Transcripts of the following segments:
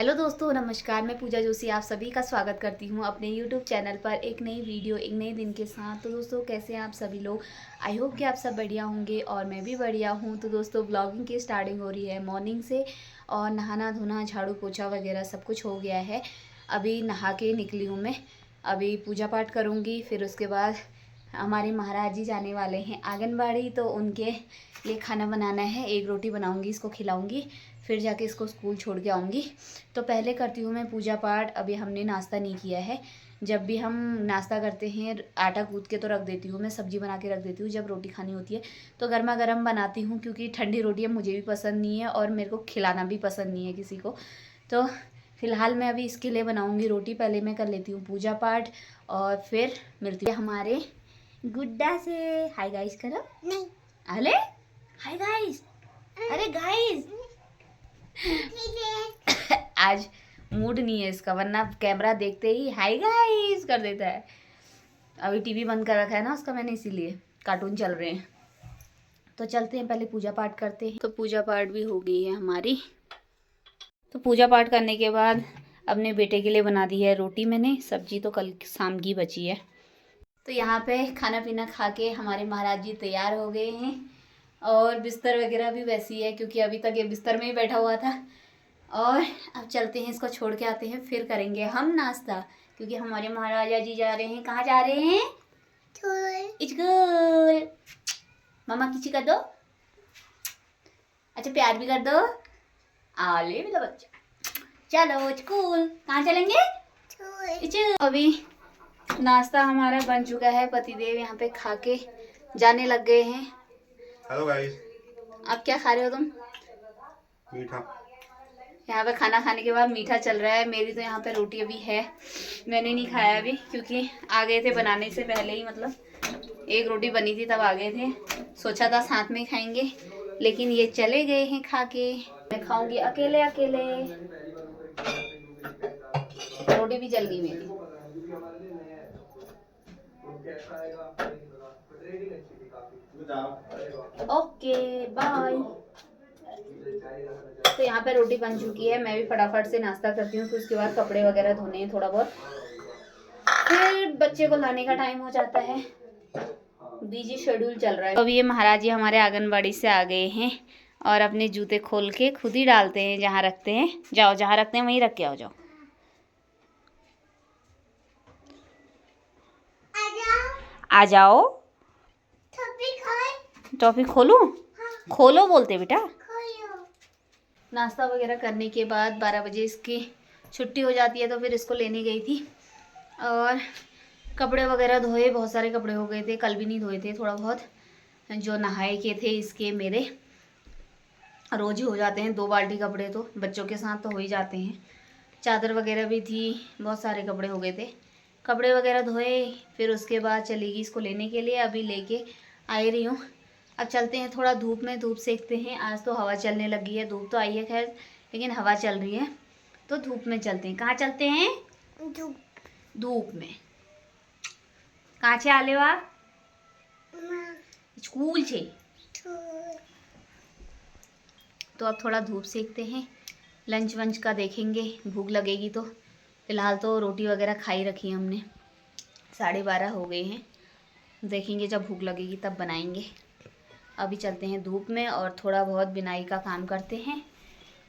Hello दोस्तों, नमस्कार। मैं पूजा जोशी आप सभी का स्वागत करती हूँ अपने यूट्यूब चैनल पर एक नई वीडियो एक नए दिन के साथ। तो दोस्तों, कैसे हैं आप सभी लोग? आई होप कि आप सब बढ़िया होंगे और मैं भी बढ़िया हूँ। तो दोस्तों, ब्लॉगिंग की स्टार्टिंग हो रही है मॉर्निंग से और नहाना धोना झाड़ू पोछा वगैरह सब कुछ हो गया है। अभी नहा के निकली हूँ मैं। अभी पूजा पाठ करूँगी, फिर उसके बाद हमारे महाराज जी जाने वाले हैं आंगनबाड़ी, तो उनके लिए खाना बनाना है। एक रोटी बनाऊँगी, इसको खिलाऊँगी, फिर जाके इसको स्कूल छोड़ के आऊँगी। तो पहले करती हूँ मैं पूजा पाठ। अभी हमने नाश्ता नहीं किया है। जब भी हम नाश्ता करते हैं आटा गूँथ के तो रख देती हूँ मैं, सब्जी बना के रख देती हूँ। जब रोटी खानी होती है तो गर्मा गर्म बनाती हूँ, क्योंकि ठंडी रोटियाँ मुझे भी पसंद नहीं है और मेरे को खिलाना भी पसंद नहीं है किसी को। तो फिलहाल मैं अभी इसके लिए बनाऊँगी रोटी। पहले मैं कर लेती हूँ पूजा पाठ और फिर मिलती है हमारे गुड्डा से। हाय गाइस करो। नहीं। अरे हाय गाइस। अरे गाइस आज मूड नहीं है इसका, वरना कैमरा देखते ही हाय गाइस कर देता है। अभी टीवी बंद कर रखा है ना उसका मैंने, इसीलिए कार्टून चल रहे हैं। तो चलते हैं, पहले पूजा पाठ करते हैं। तो पूजा पाठ भी हो गई है हमारी। तो पूजा पाठ करने के बाद अपने बेटे के लिए बना दी है रोटी मैंने। सब्जी तो कल शाम की बची है। तो यहाँ पे खाना पीना खा के हमारे महाराज जी तैयार हो गए हैं और बिस्तर वगैरह भी वैसी है, क्योंकि अभी तक ये बिस्तर में ही बैठा हुआ था। और अब चलते हैं, इसको छोड़ के आते हैं, फिर करेंगे हम नाश्ता, क्योंकि हमारे महाराजा जी जा रहे हैं। कहाँ जा रहे हैं? स्कूल। मामा किसी कर दो। अच्छा, प्यार भी कर दो। आले मेरा बच्चा। चलो स्कूल। कहाँ चलेंगे? अभी नाश्ता हमारा बन चुका है। पतिदेव यहाँ पे खा के जाने लग गए हैं। Hello guys. अब क्या खा रहे हो तुम? मीठा। यहाँ पे खाना खाने के बाद मीठा चल रहा है। मेरी तो यहाँ पे रोटी अभी है, मैंने नहीं खाया अभी, क्योंकि आ गए थे बनाने से पहले ही। मतलब एक रोटी बनी थी तब आ गए थे। सोचा था साथ में खाएंगे, लेकिन ये चले गए हैं खा के। मैं खाऊंगी अकेले अकेले। रोटी भी जल गई मेरी। Okay bye. तो यहाँ पे रोटी बन चुकी है। मैं भी फटाफट से नाश्ता करती हूँ, फिर उसके बाद कपड़े वगैरह धोने हैं थोड़ा बहुत, फिर बच्चे को लाने का टाइम हो जाता है। बिजी शेड्यूल चल रहा है। तो अभी ये महाराज जी हमारे आंगनबाड़ी से आ गए हैं और अपने जूते खोल के खुद ही डालते हैं जहाँ रखते हैं। जाओ, जहाँ रखते हैं वहीं रख के आओ। जाओ आ जाओ। टॉफी खोलूं? खोलो बोलते बेटा। नाश्ता वगैरह करने के बाद 12 बजे इसकी छुट्टी हो जाती है, तो फिर इसको लेने गई थी। और कपड़े वगैरह धोए, बहुत सारे कपड़े हो गए थे। कल भी नहीं धोए थे, थोड़ा बहुत जो नहाए के थे इसके मेरे। रोज ही हो जाते हैं 2 बाल्टी कपड़े, तो बच्चों के साथ तो हो ही जाते हैं। चादर वगैरह भी थी, बहुत सारे कपड़े हो गए थे। कपड़े वगैरह धोए, फिर उसके बाद चलेगी इसको लेने के लिए। अभी लेके आ रही हूँ। अब चलते हैं थोड़ा धूप में, धूप सेकते हैं। आज तो हवा चलने लगी है। धूप तो आई है खैर, लेकिन हवा चल रही है, तो धूप में चलते हैं। कहाँ चलते हैं? धूप में। कहाँ से आले हो आप? स्कूल से। तो अब थोड़ा धूप सेकते हैं, लंच वंच का देखेंगे, भूख लगेगी तो। फिलहाल तो रोटी वगैरह खाई रखी है हमने। 12:30 हो गए हैं। देखेंगे जब भूख लगेगी तब बनाएंगे। अभी चलते हैं धूप में और थोड़ा बहुत बिनाई का काम करते हैं,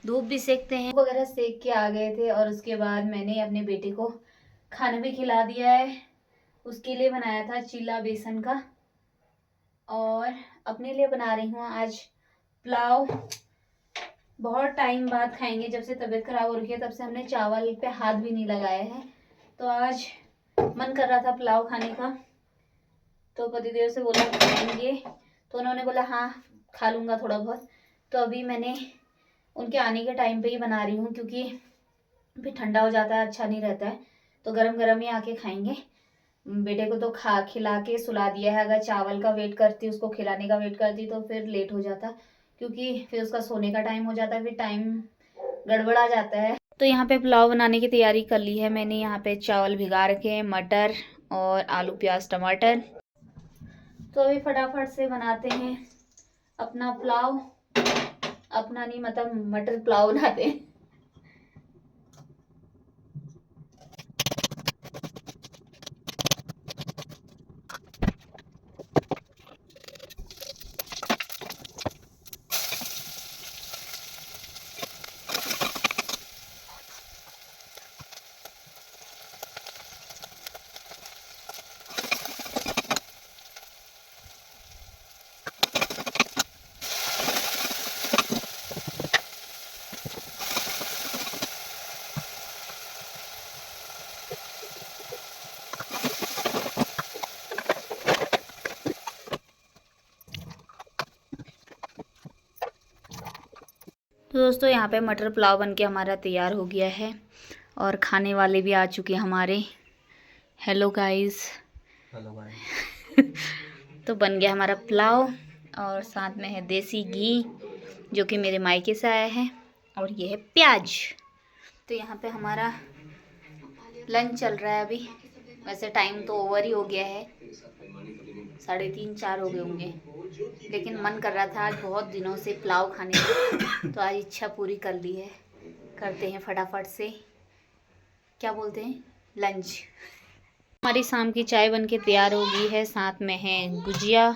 धूप भी सेकते हैं। वगैरह सेक के आ गए थे और उसके बाद मैंने अपने बेटे को खाना भी खिला दिया है। उसके लिए बनाया था चीला बेसन का, और अपने लिए बना रही हूँ आज पुलाव। बहुत टाइम बाद खाएंगे, जब से तबीयत खराब हो रही है तब से हमने चावल पे हाथ भी नहीं लगाया है। तो आज मन कर रहा था पुलाव खाने का, तो पतिदेव से बोला खाएंगे, तो उन्होंने बोला हाँ खा लूँगा थोड़ा बहुत। तो अभी मैंने उनके आने के टाइम पे ही बना रही हूँ, क्योंकि फिर ठंडा हो जाता है, अच्छा नहीं रहता है। तो गरम गरम ही आके खाएंगे। बेटे को तो खिला के सुला दिया है। अगर चावल का वेट करती, उसको खिलाने का वेट करती, तो फिर लेट हो जाता, क्योंकि फिर उसका सोने का टाइम हो जाता है, फिर टाइम गड़बड़ा जाता है। तो यहाँ पे पुलाव बनाने की तैयारी कर ली है मैंने। यहाँ पे चावल भिगा रखे, मटर और आलू प्याज टमाटर। तो अभी फटाफट से बनाते हैं अपना पुलाव। अपना नहीं, मतलब मटर पुलाव बनाते हैं। तो दोस्तों यहाँ पे मटर पुलाव बन के हमारा तैयार हो गया है और खाने वाले भी आ चुके हैं हमारे। Hello guys. Hello guys. तो बन गया हमारा पुलाव और साथ में है देसी घी जो कि मेरे मायके से आया है, और ये है प्याज। तो यहाँ पे हमारा लंच चल रहा है अभी। वैसे टाइम तो ओवर ही हो गया है, 3:30-4 हो गए होंगे, लेकिन मन कर रहा था आज बहुत दिनों से पुलाव खाने की, तो आज इच्छा पूरी कर ली है। करते हैं फटाफट से, क्या बोलते हैं, लंच। हमारी शाम की चाय बन के तैयार हो गई है, साथ में है गुजिया,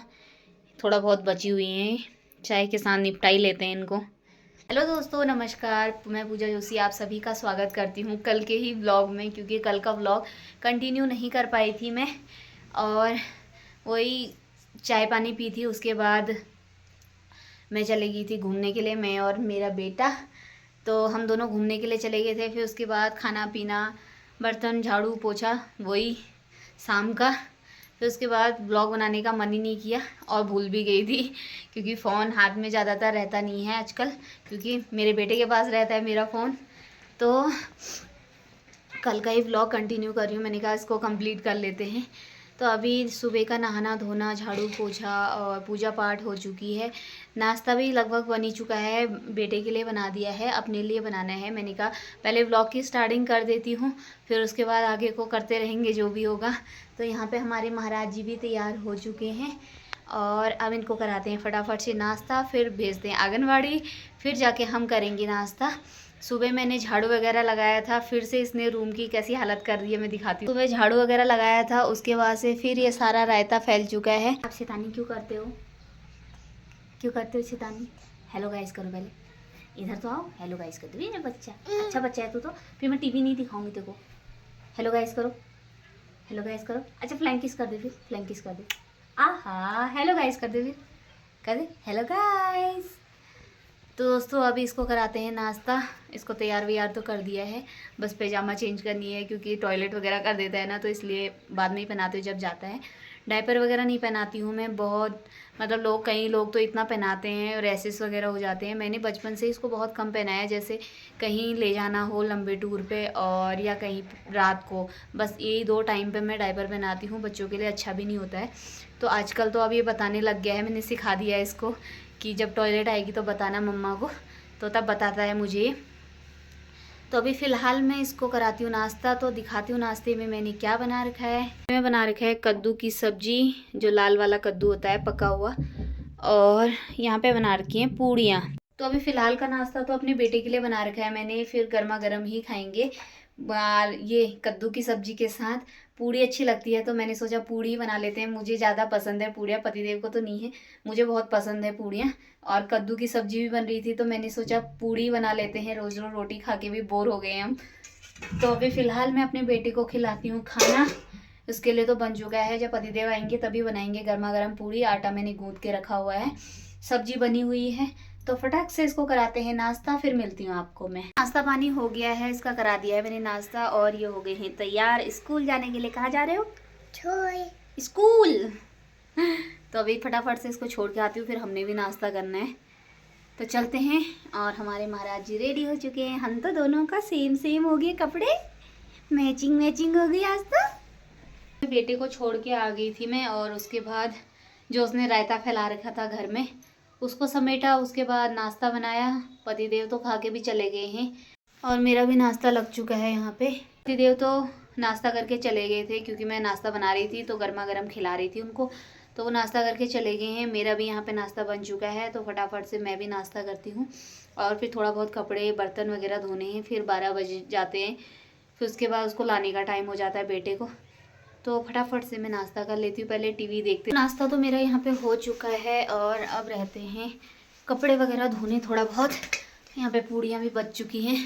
थोड़ा बहुत बची हुई है, चाय के साथ निपटा ही लेते हैं इनको। हेलो दोस्तों, नमस्कार। मैं पूजा जोशी आप सभी का स्वागत करती हूँ कल के ही व्लॉग में, क्योंकि कल का व्लॉग कंटिन्यू नहीं कर पाई थी मैं, और वही चाय पानी पी थी। उसके बाद मैं चली गई थी घूमने के लिए, मैं और मेरा बेटा। तो हम दोनों घूमने के लिए चले गए थे। फिर उसके बाद खाना पीना, बर्तन झाड़ू पोछा, वही शाम का। फिर उसके बाद ब्लॉग बनाने का मन ही नहीं किया और भूल भी गई थी, क्योंकि फ़ोन हाथ में ज़्यादातर रहता नहीं है आजकल, क्योंकि मेरे बेटे के पास रहता है मेरा फ़ोन। तो कल का ही ब्लॉग कंटिन्यू कर रही हूँ, मैंने कहा इसको कंप्लीट कर लेते हैं। तो अभी सुबह का नहाना धोना, झाड़ू पोछा और पूजा पाठ हो चुकी है। नाश्ता भी लगभग बन ही चुका है, बेटे के लिए बना दिया है, अपने लिए बनाना है। मैंने कहा पहले व्लॉग की स्टार्टिंग कर देती हूँ, फिर उसके बाद आगे को करते रहेंगे जो भी होगा। तो यहाँ पे हमारे महाराज जी भी तैयार हो चुके हैं और अब इनको कराते हैं फटाफट से नाश्ता, फिर भेजते हैं आंगनवाड़ी, फिर जाके हम करेंगे नाश्ता। सुबह मैंने झाड़ू वगैरह लगाया था, फिर से इसने रूम की कैसी हालत कर दी है मैं दिखाती हूँ। सुबह झाड़ू वगैरह लगाया था, उसके बाद से फिर ये सारा रायता फैल चुका है। आप शैतानी क्यों करते हो, क्यों करते हो शैतानी? हेलो गाइस करो पहले, इधर तो आओ। हेलो गाइस कर दो, ये बच्चा अच्छा बच्चा है तू तो। फिर मैं टीवी नहीं दिखाऊंगी तेरे को। हेलो गाइस करो, हेलो गाइस करो। अच्छा फ्लैंक किस कर दे, फिर फ्लैंक किस कर दे। आहा, हेलो गाइस कर दे, फिर कर दे हेलो गाइस। तो दोस्तों अभी इसको कराते हैं नाश्ता। इसको तैयार व्यार तो कर दिया है, बस पैजामा चेंज करनी है, क्योंकि टॉयलेट वगैरह कर देता है ना, तो इसलिए बाद में ही पहनाती हूँ जब जाता है। डायपर वगैरह नहीं पहनाती हूँ मैं बहुत, मतलब कई लोग तो इतना पहनाते हैं, रैसेस वगैरह हो जाते हैं। मैंने बचपन से इसको बहुत कम पहनाया, जैसे कहीं ले जाना हो लंबे टूर पे और या कहीं रात को, बस यही 2 टाइम पे मैं डायपर पहनाती हूँ। बच्चों के लिए अच्छा भी नहीं होता है। तो आजकल तो अब ये बताने लग गया है, मैंने सिखा दिया है इसको कि जब टॉयलेट आएगी तो बताना मम्मा को, तो तब बताता है मुझे। तो अभी फ़िलहाल मैं इसको कराती हूँ नाश्ता, तो दिखाती हूँ नाश्ते में मैंने क्या बना रखा है। मैं बना रखा है कद्दू की सब्जी, जो लाल वाला कद्दू होता है पका हुआ, और यहाँ पे बना रखी हैं पूड़ियाँ। तो अभी फ़िलहाल का नाश्ता तो अपने बेटे के लिए बना रखा है मैंने, फिर गर्मा गर्म ही खाएंगे। ये कद्दू की सब्जी के साथ पूड़ी अच्छी लगती है, तो मैंने सोचा पूड़ी ही बना लेते हैं। मुझे ज़्यादा पसंद है पूड़ियाँ, पतिदेव को तो नहीं है, मुझे बहुत पसंद है पूड़ियाँ। और कद्दू की सब्जी भी बन रही थी, तो मैंने सोचा पूड़ी बना लेते हैं, रोज़ रोज़ रोटी खा के भी बोर हो गए हम। तो अभी फ़िलहाल मैं अपने बेटे को खिलाती हूँ खाना, उसके लिए तो बन चुका है, जब पतिदेव आएंगे तभी बनाएंगे गर्मा गर्म पूड़ी। आटा मैंने गूँथ के रखा हुआ है, सब्जी बनी हुई है, तो फटाक से इसको कराते हैं नाश्ता, फिर मिलती हूँ आपको मैं। नाश्ता पानी हो गया है, इसका करा दिया है मैंने नाश्ता, और ये हो गए हैं तैयार स्कूल जाने के लिए। कहाँ जा रहे हो? स्कूल। तो अभी फटाफट से इसको छोड़ के आती हूँ, फिर हमने भी नाश्ता करना है, तो चलते हैं। और हमारे महाराज जी रेडी हो चुके हैं, हम तो दोनों का सेम सेम हो गए कपड़े, मैचिंग मैचिंग हो गई आज तो। बेटे को छोड़ के आ गई थी मैं, और उसके बाद जो उसने रायता फैला रखा था घर में उसको समेटा, उसके बाद नाश्ता बनाया। पतिदेव तो खा के भी चले गए हैं, और मेरा भी नाश्ता लग चुका है यहाँ पे। पतिदेव तो नाश्ता करके चले गए थे, क्योंकि मैं नाश्ता बना रही थी तो गर्मा गर्म खिला रही थी उनको, तो वो नाश्ता करके चले गए हैं। मेरा भी यहाँ पे नाश्ता बन चुका है, तो फटाफट से मैं भी नाश्ता करती हूँ, और फिर थोड़ा बहुत कपड़े बर्तन वगैरह धोने हैं, फिर 12 बजे जाते हैं, फिर उसके बाद उसको लाने का टाइम हो जाता है बेटे को। तो फटाफट से मैं नाश्ता कर लेती हूँ, पहले टीवी देखती हूँ। नाश्ता तो मेरा यहाँ पे हो चुका है, और अब रहते हैं कपड़े वगैरह धोने थोड़ा बहुत। यहाँ पे पूड़ियाँ भी बच चुकी हैं,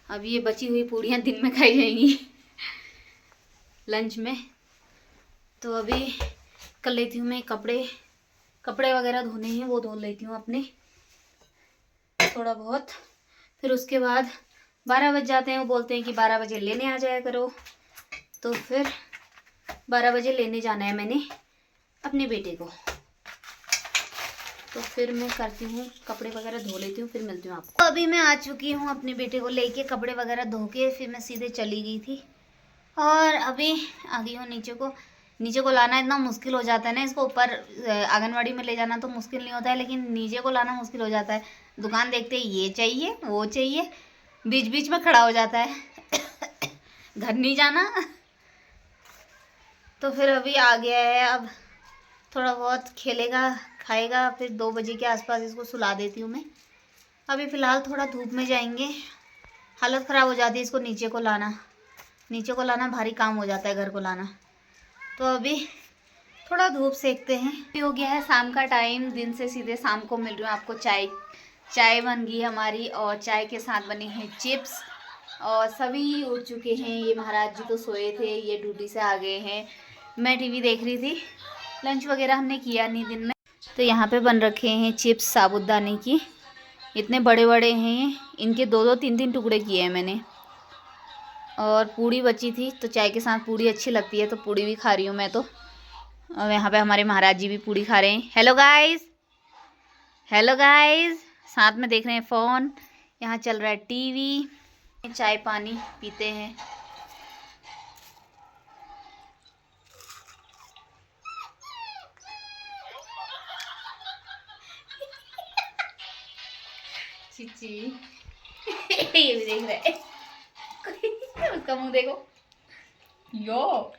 अब ये बची हुई पूड़ियाँ दिन में खाई जाएंगी लंच में। तो अभी कर लेती हूँ मैं कपड़े वगैरह धोने हैं, वो धो लेती हूँ अपने थोड़ा बहुत। फिर उसके बाद 12 बज जाते हैं, वो बोलते हैं कि 12 बजे लेने आ जाया करो, तो फिर 12 बजे लेने जाना है मैंने अपने बेटे को। तो फिर मैं करती हूँ, कपड़े वगैरह धो लेती हूँ, फिर मिलती हूँ आपको। अभी मैं आ चुकी हूँ अपने बेटे को लेके, कपड़े वगैरह धो के फिर मैं सीधे चली गई थी और अभी आ गई हूँ नीचे को। नीचे को लाना इतना मुश्किल हो जाता है ना, इसको ऊपर आंगनवाड़ी में ले जाना तो मुश्किल नहीं होता है, लेकिन नीचे को लाना मुश्किल हो जाता है। दुकान देखते ही ये चाहिए वो चाहिए, बीच बीच में खड़ा हो जाता है घर नहीं जाना। तो फिर अभी आ गया है, अब थोड़ा बहुत खेलेगा खाएगा, फिर 2 बजे के आसपास इसको सुला देती हूँ मैं। अभी फ़िलहाल थोड़ा धूप में जाएंगे, हालत ख़राब हो जाती है इसको नीचे को लाना। नीचे को लाना भारी काम हो जाता है, घर को लाना। तो अभी थोड़ा धूप सेकते हैं। अभी हो गया है शाम का टाइम, दिन से सीधे शाम को मिल रही हूँ आपको। चाय बन गई हमारी और चाय के साथ बने हैं चिप्स और सभी उठ चुके हैं। ये महाराज जी तो सोए थे, ये ड्यूटी से आ गए हैं, मैं टीवी देख रही थी। लंच वगैरह हमने किया नहीं दिन में। तो यहाँ पे बन रखे हैं चिप्स साबूदाने की, इतने बड़े बड़े हैं, इनके 2-2 3-3 टुकड़े किए हैं मैंने। और पूड़ी बची थी, तो चाय के साथ पूड़ी अच्छी लगती है तो पूड़ी भी खा रही हूँ मैं तो। और यहाँ पे हमारे महाराज जी भी पूड़ी खा रहे हैं। हेलो गाइस, हेलो गाइस, साथ में देख रहे हैं फ़ोन, यहाँ चल रहा है टीवी, चाय पानी पीते हैं। चिची ये भी देख रहा है उसका मुंह देखो यो।